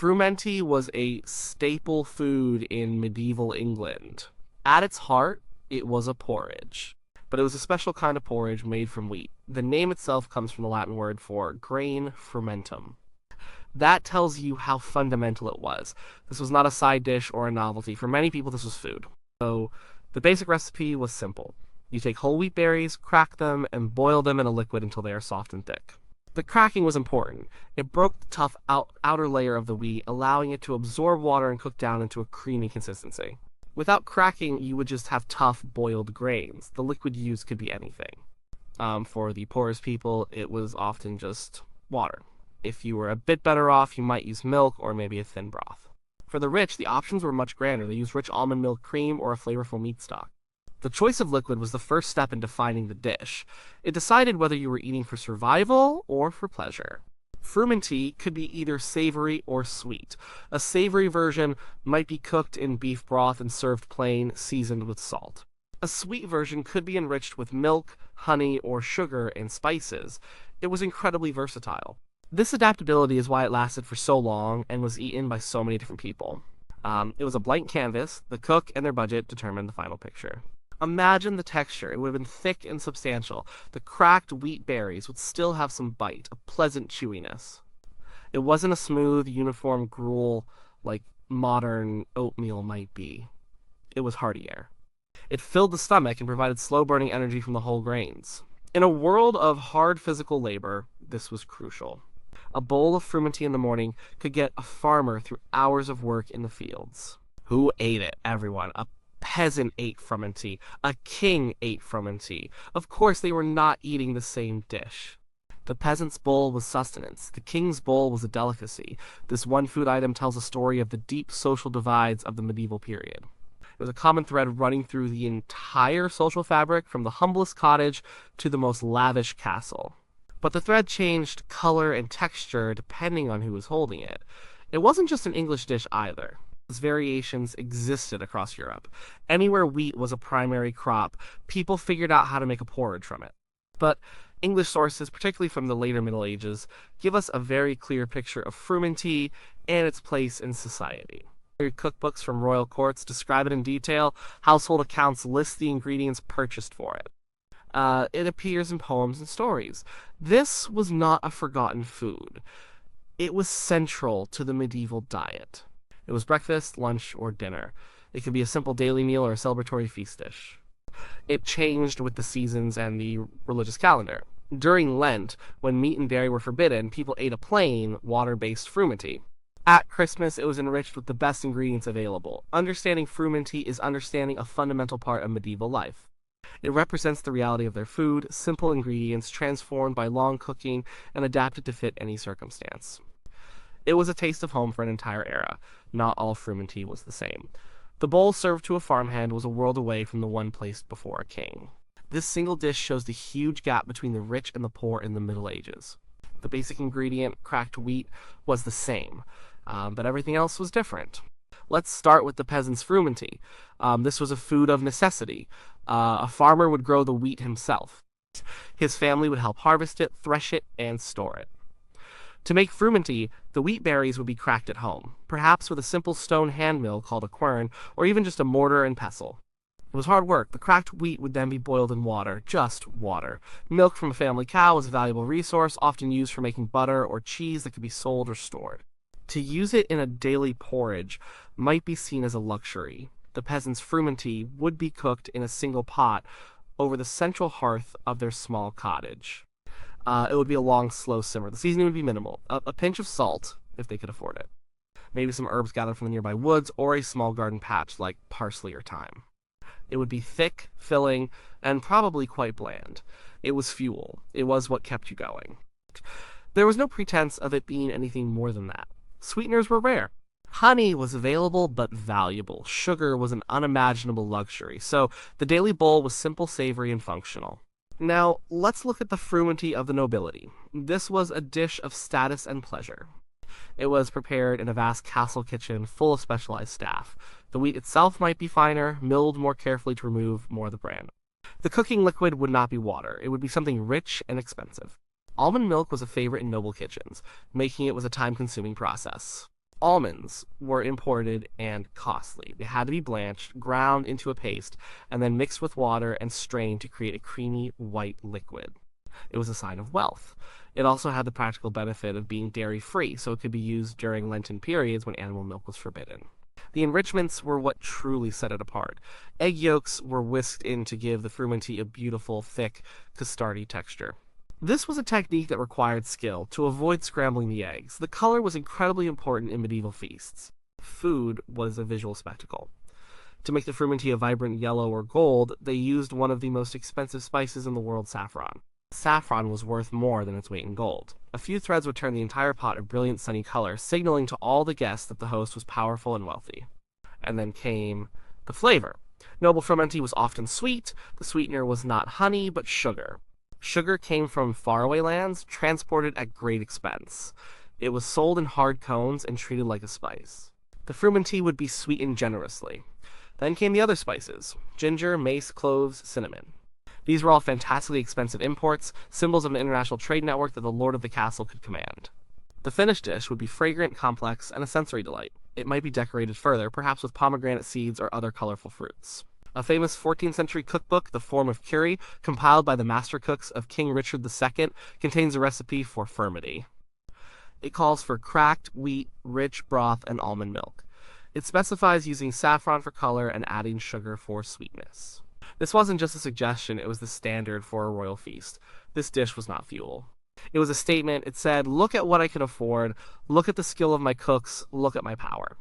Frumenty was a staple food in medieval England. At its heart, it was a porridge, but it was a special kind of porridge made from wheat. The name itself comes from the Latin word for grain, frumentum. That tells you how fundamental it was. This was not a side dish or a novelty. For many people, this was food. So, the basic recipe was simple. You take whole wheat berries, crack them, and boil them in a liquid until they are soft and thick. The cracking was important. It broke the tough outer layer of the wheat, allowing it to absorb water and cook down into a creamy consistency. Without cracking, you would just have tough, boiled grains. The liquid used could be anything. For the poorest people, it was often just water. If you were a bit better off, you might use milk or maybe a thin broth. For the rich, the options were much grander. They used rich almond milk cream or a flavorful meat stock. The choice of liquid was the first step in defining the dish. It decided whether you were eating for survival or for pleasure. Frumenty could be either savory or sweet. A savory version might be cooked in beef broth and served plain, seasoned with salt. A sweet version could be enriched with milk, honey, or sugar and spices. It was incredibly versatile. This adaptability is why it lasted for so long and was eaten by so many different people. It was a blank canvas. The cook and their budget determined the final picture. Imagine the texture. It would have been thick and substantial. The cracked wheat berries would still have some bite, a pleasant chewiness. It wasn't a smooth, uniform gruel like modern oatmeal might be. It was heartier. It filled the stomach and provided slow-burning energy from the whole grains. In a world of hard physical labor, this was crucial. A bowl of frumenty in the morning could get a farmer through hours of work in the fields. Who ate it? Everyone. A peasant ate frumenty. A king ate frumenty. Of course, they were not eating the same dish. The peasant's bowl was sustenance. The king's bowl was a delicacy. This one food item tells a story of the deep social divides of the medieval period. It was a common thread running through the entire social fabric, from the humblest cottage to the most lavish castle. But the thread changed color and texture depending on who was holding it. It wasn't just an English dish either. These variations existed across Europe. Anywhere wheat was a primary crop, people figured out how to make a porridge from it. But English sources, particularly from the later Middle Ages, give us a very clear picture of frumenty and its place in society. Cookbooks from royal courts describe it in detail. Household accounts list the ingredients purchased for it. It appears in poems and stories. This was not a forgotten food. It was central to the medieval diet. It was breakfast, lunch, or dinner. It could be a simple daily meal or a celebratory feast dish. It changed with the seasons and the religious calendar. During Lent, when meat and dairy were forbidden, people ate a plain, water-based frumenty. At Christmas, it was enriched with the best ingredients available. Understanding frumenty is understanding a fundamental part of medieval life. It represents the reality of their food, simple ingredients transformed by long cooking and adapted to fit any circumstance. It was a taste of home for an entire era. Not all frumenty was the same. The bowl served to a farmhand was a world away from the one placed before a king. This single dish shows the huge gap between the rich and the poor in the Middle Ages. The basic ingredient, cracked wheat, was the same, but everything else was different. Let's start with the peasant's frumenty. This was a food of necessity. A farmer would grow the wheat himself. His family would help harvest it, thresh it, and store it. To make frumenty, the wheat berries would be cracked at home, perhaps with a simple stone hand mill called a quern, or even just a mortar and pestle. It was hard work. The cracked wheat would then be boiled in water, just water. Milk from a family cow was a valuable resource, often used for making butter or cheese that could be sold or stored. To use it in a daily porridge might be seen as a luxury. The peasant's frumenty would be cooked in a single pot over the central hearth of their small cottage. It would be a long, slow simmer. The seasoning would be minimal. A pinch of salt, if they could afford it. Maybe some herbs gathered from the nearby woods, or a small garden patch like parsley or thyme. It would be thick, filling, and probably quite bland. It was fuel. It was what kept you going. There was no pretense of it being anything more than that. Sweeteners were rare. Honey was available but valuable. Sugar was an unimaginable luxury, so the daily bowl was simple, savory, and functional. Now, let's look at the frumenty of the nobility. This was a dish of status and pleasure. It was prepared in a vast castle kitchen full of specialized staff. The wheat itself might be finer, milled more carefully to remove more of the bran. The cooking liquid would not be water. It would be something rich and expensive. Almond milk was a favorite in noble kitchens. Making it was a time-consuming process. Almonds were imported and costly. They had to be blanched, ground into a paste, and then mixed with water and strained to create a creamy white liquid. It was a sign of wealth. It also had the practical benefit of being dairy-free, so it could be used during Lenten periods when animal milk was forbidden. The enrichments were what truly set it apart. Egg yolks were whisked in to give the frumenty a beautiful, thick, custardy texture. This was a technique that required skill to avoid scrambling the eggs. The color was incredibly important in medieval feasts. Food was a visual spectacle. To make the frumenty a vibrant yellow or gold, they used one of the most expensive spices in the world, saffron. Saffron was worth more than its weight in gold. A few threads would turn the entire pot a brilliant sunny color, signaling to all the guests that the host was powerful and wealthy. And then came the flavor. Noble frumenty was often sweet. The sweetener was not honey, but sugar. Sugar came from faraway lands, transported at great expense. It was sold in hard cones and treated like a spice. The frumenty would be sweetened generously. Then came the other spices: ginger, mace, cloves, cinnamon. These were all fantastically expensive imports, symbols of an international trade network that the lord of the castle could command. The finished dish would be fragrant, complex, and a sensory delight. It might be decorated further, perhaps with pomegranate seeds or other colorful fruits. A famous 14th century cookbook, The Form of Cury, compiled by the master cooks of King Richard II, contains a recipe for frumenty. It calls for cracked wheat, rich broth, and almond milk. It specifies using saffron for color and adding sugar for sweetness. This wasn't just a suggestion, it was the standard for a royal feast. This dish was not fuel. It was a statement. It said, look at what I can afford, look at the skill of my cooks, look at my power.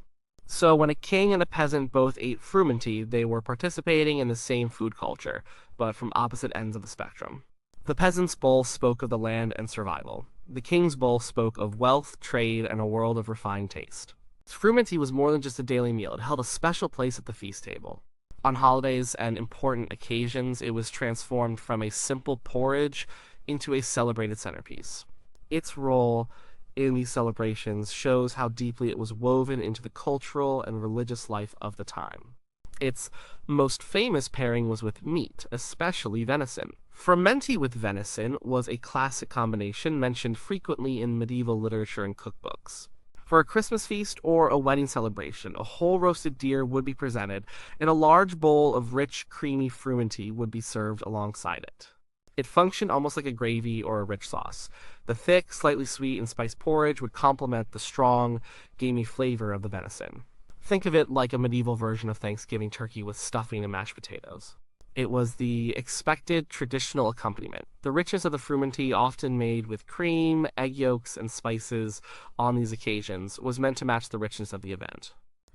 So when a king and a peasant both ate frumenty, they were participating in the same food culture, but from opposite ends of the spectrum. The peasant's bowl spoke of the land and survival. The king's bowl spoke of wealth, trade, and a world of refined taste. Frumenty was more than just a daily meal. It held a special place at the feast table. On holidays and important occasions, it was transformed from a simple porridge into a celebrated centerpiece. Its role in these celebrations shows how deeply it was woven into the cultural and religious life of the time. Its most famous pairing was with meat, especially venison. Frumenty with venison was a classic combination mentioned frequently in medieval literature and cookbooks. For a Christmas feast or a wedding celebration, a whole roasted deer would be presented, and a large bowl of rich, creamy frumenty would be served alongside it. It functioned almost like a gravy or a rich sauce. The thick, slightly sweet and spiced porridge would complement the strong, gamey flavor of the venison. Think of it like a medieval version of Thanksgiving turkey with stuffing and mashed potatoes. It was the expected traditional accompaniment. The richness of the frumenty, often made with cream, egg yolks, and spices on these occasions, was meant to match the richness of the event.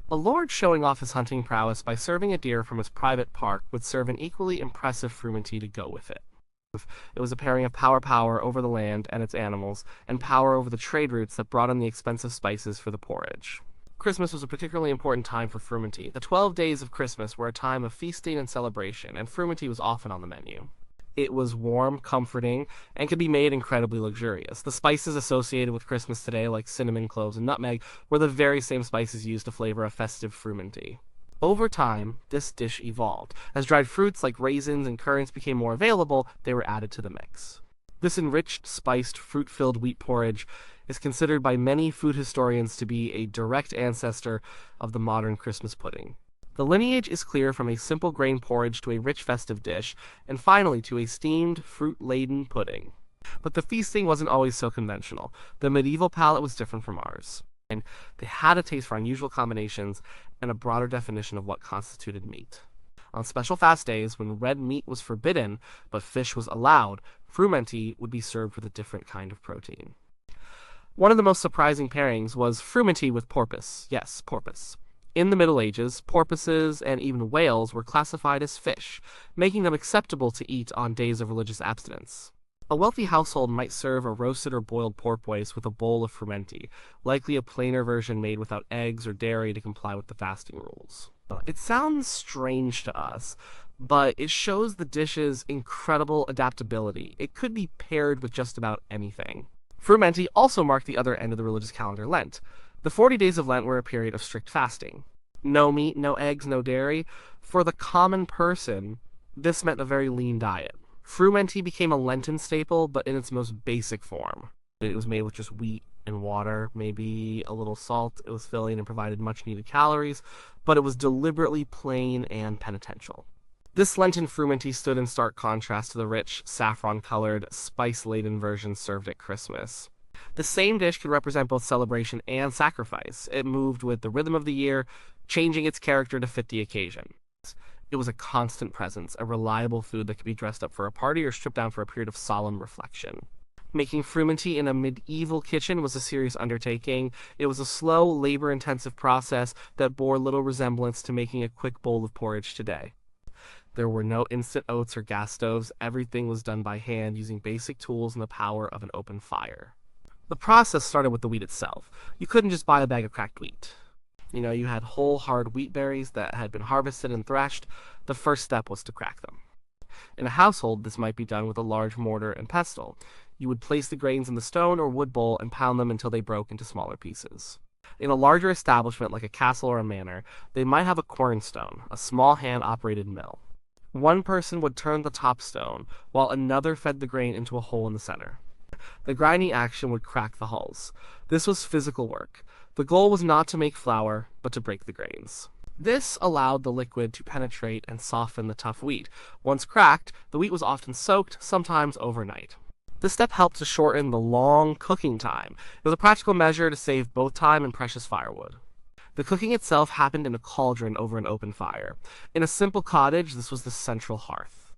A lord showing off his hunting prowess by serving a deer from his private park would serve an equally impressive frumenty to go with it. It was a pairing of power over the land and its animals, and power over the trade routes that brought in the expensive spices for the porridge. Christmas was a particularly important time for frumenty. The 12 days of Christmas were a time of feasting and celebration, and frumenty was often on the menu. It was warm, comforting, and could be made incredibly luxurious. The spices associated with Christmas today, like cinnamon, cloves, and nutmeg, were the very same spices used to flavor a festive frumenty. Over time, this dish evolved. As dried fruits like raisins and currants became more available, they were added to the mix. This enriched, spiced, fruit-filled wheat porridge is considered by many food historians to be a direct ancestor of the modern Christmas pudding. The lineage is clear from a simple grain porridge to a rich festive dish, and finally to a steamed, fruit-laden pudding. But the feasting wasn't always so conventional. The medieval palate was different from ours, and they had a taste for unusual combinations and a broader definition of what constituted meat. On special fast days, when red meat was forbidden, but fish was allowed, frumenty would be served with a different kind of protein. One of the most surprising pairings was frumenty with porpoise. Yes, porpoise. In the Middle Ages, porpoises and even whales were classified as fish, making them acceptable to eat on days of religious abstinence. A wealthy household might serve a roasted or boiled porpoise with a bowl of frumenty, likely a plainer version made without eggs or dairy to comply with the fasting rules. It sounds strange to us, but it shows the dish's incredible adaptability. It could be paired with just about anything. Frumenty also marked the other end of the religious calendar, Lent. The 40 days of Lent were a period of strict fasting. No meat, no eggs, no dairy. For the common person, this meant a very lean diet. Frumenty became a Lenten staple, but in its most basic form. It was made with just wheat and water, maybe a little salt. It was filling and provided much-needed calories, but it was deliberately plain and penitential. This Lenten frumenty stood in stark contrast to the rich, saffron-colored, spice-laden version served at Christmas. The same dish could represent both celebration and sacrifice. It moved with the rhythm of the year, changing its character to fit the occasion. It was a constant presence, a reliable food that could be dressed up for a party or stripped down for a period of solemn reflection. Making frumenty in a medieval kitchen was a serious undertaking. It was a slow, labor-intensive process that bore little resemblance to making a quick bowl of porridge today. There were no instant oats or gas stoves. Everything was done by hand using basic tools and the power of an open fire. The process started with the wheat itself. You couldn't just buy a bag of cracked wheat. You had whole, hard wheat berries that had been harvested and threshed. The first step was to crack them. In a household, this might be done with a large mortar and pestle. You would place the grains in the stone or wood bowl and pound them until they broke into smaller pieces. In a larger establishment like a castle or a manor, they might have a quernstone, a small hand-operated mill. One person would turn the top stone, while another fed the grain into a hole in the center. The grinding action would crack the hulls. This was physical work. The goal was not to make flour, but to break the grains. This allowed the liquid to penetrate and soften the tough wheat. Once cracked, the wheat was often soaked, sometimes overnight. This step helped to shorten the long cooking time. It was a practical measure to save both time and precious firewood. The cooking itself happened in a cauldron over an open fire. In a simple cottage, this was the central hearth.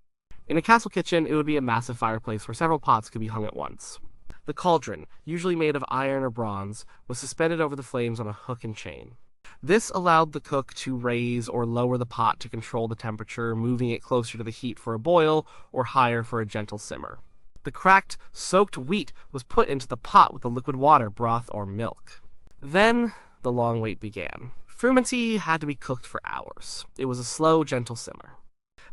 In a castle kitchen, it would be a massive fireplace where several pots could be hung at once. The cauldron, usually made of iron or bronze, was suspended over the flames on a hook and chain. This allowed the cook to raise or lower the pot to control the temperature, moving it closer to the heat for a boil or higher for a gentle simmer. The cracked, soaked wheat was put into the pot with the liquid water, broth, or milk. Then the long wait began. Frumenty had to be cooked for hours. It was a slow, gentle simmer.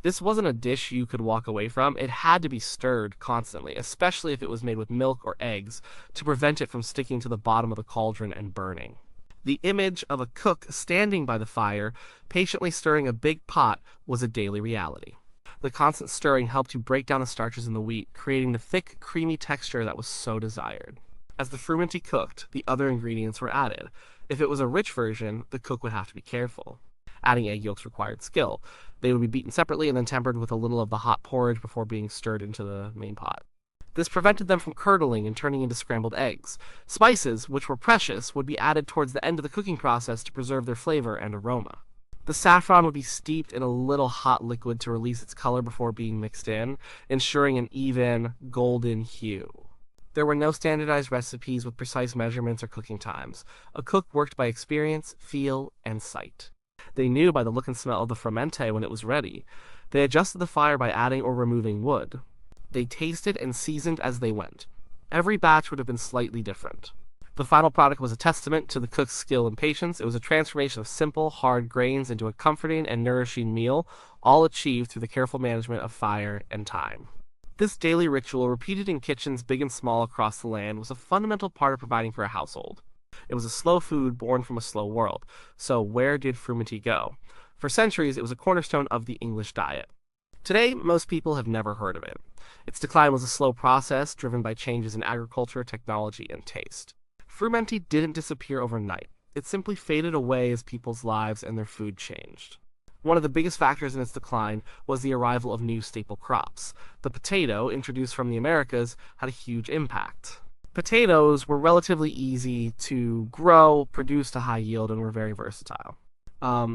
This wasn't a dish you could walk away from. It had to be stirred constantly, especially if it was made with milk or eggs, to prevent it from sticking to the bottom of the cauldron and burning. The image of a cook standing by the fire, patiently stirring a big pot, was a daily reality. The constant stirring helped to break down the starches in the wheat, creating the thick, creamy texture that was so desired. As the frumenty cooked, the other ingredients were added. If it was a rich version, the cook would have to be careful. Adding egg yolks required skill. They would be beaten separately and then tempered with a little of the hot porridge before being stirred into the main pot. This prevented them from curdling and turning into scrambled eggs. Spices, which were precious, would be added towards the end of the cooking process to preserve their flavor and aroma. The saffron would be steeped in a little hot liquid to release its color before being mixed in, ensuring an even, golden hue. There were no standardized recipes with precise measurements or cooking times. A cook worked by experience, feel, and sight. They knew by the look and smell of the frumenty when it was ready. They adjusted the fire by adding or removing wood. They tasted and seasoned as they went. Every batch would have been slightly different. The final product was a testament to the cook's skill and patience. It was a transformation of simple, hard grains into a comforting and nourishing meal, all achieved through the careful management of fire and time. This daily ritual, repeated in kitchens big and small across the land, was a fundamental part of providing for a household. It was a slow food born from a slow world. So where did frumenty go? For centuries, it was a cornerstone of the English diet. Today, most people have never heard of it. Its decline was a slow process driven by changes in agriculture, technology, and taste. Frumenty didn't disappear overnight. It simply faded away as people's lives and their food changed. One of the biggest factors in its decline was the arrival of new staple crops. The potato, introduced from the Americas, had a huge impact. Potatoes were relatively easy to grow, produced a high yield, and were very versatile.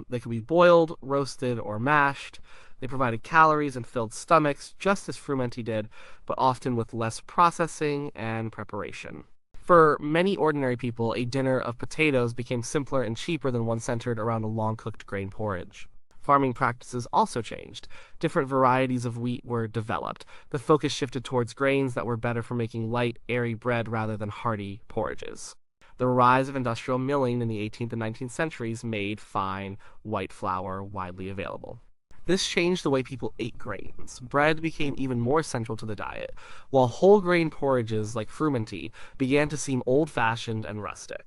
They could be boiled, roasted, or mashed. They provided calories and filled stomachs, just as frumenty did, but often with less processing and preparation. For many ordinary people, a dinner of potatoes became simpler and cheaper than one centered around a long-cooked grain porridge. Farming practices also changed. Different varieties of wheat were developed. The focus shifted towards grains that were better for making light, airy bread rather than hearty porridges. The rise of industrial milling in the 18th and 19th centuries made fine, white flour widely available. This changed the way people ate grains. Bread became even more central to the diet, while whole grain porridges like frumenty began to seem old-fashioned and rustic.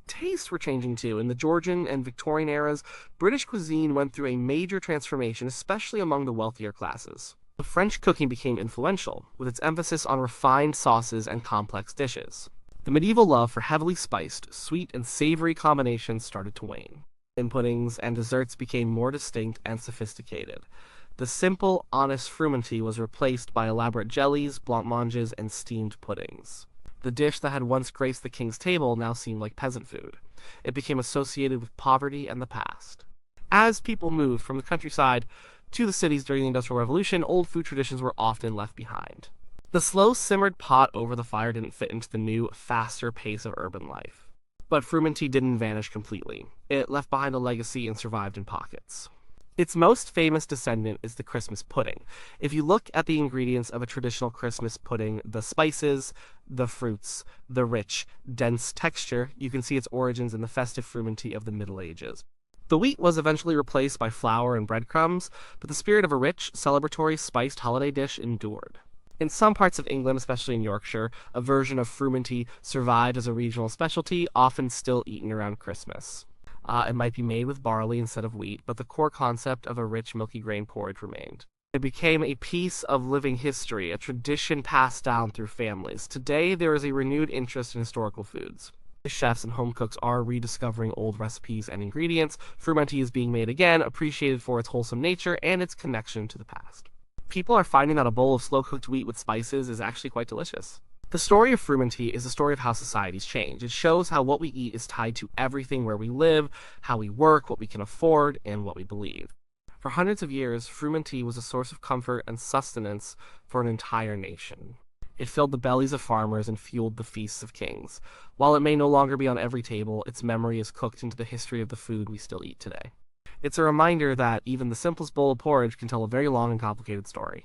Tastes were changing too. In the Georgian and Victorian eras, British cuisine went through a major transformation, especially among the wealthier classes. The French cooking became influential, with its emphasis on refined sauces and complex dishes. The medieval love for heavily spiced, sweet, and savory combinations started to wane. And puddings and desserts became more distinct and sophisticated. The simple, honest frumenty was replaced by elaborate jellies, blancmanges, and steamed puddings. The dish that had once graced the king's table now seemed like peasant food. It became associated with poverty and the past. As people moved from the countryside to the cities during the Industrial Revolution, old food traditions were often left behind. The slow simmered pot over the fire didn't fit into the new, faster pace of urban life. But frumenty didn't vanish completely. It left behind a legacy and survived in pockets. Its most famous descendant is the Christmas pudding. If you look at the ingredients of a traditional Christmas pudding, the spices, the fruits, the rich, dense texture, you can see its origins in the festive frumenty of the Middle Ages. The wheat was eventually replaced by flour and breadcrumbs, but the spirit of a rich, celebratory, spiced holiday dish endured. In some parts of England, especially in Yorkshire, a version of frumenty survived as a regional specialty, often still eaten around Christmas. It might be made with barley instead of wheat, but the core concept of a rich, milky grain porridge remained. It became a piece of living history, a tradition passed down through families. Today, there is a renewed interest in historical foods. Chefs and home cooks are rediscovering old recipes and ingredients. Frumenty is being made again, appreciated for its wholesome nature and its connection to the past. People are finding that a bowl of slow-cooked wheat with spices is actually quite delicious. The story of frumenty is a story of how societies change. It shows how what we eat is tied to everything where we live, how we work, what we can afford, and what we believe. For hundreds of years, frumenty was a source of comfort and sustenance for an entire nation. It filled the bellies of farmers and fueled the feasts of kings. While it may no longer be on every table, its memory is cooked into the history of the food we still eat today. It's a reminder that even the simplest bowl of porridge can tell a very long and complicated story.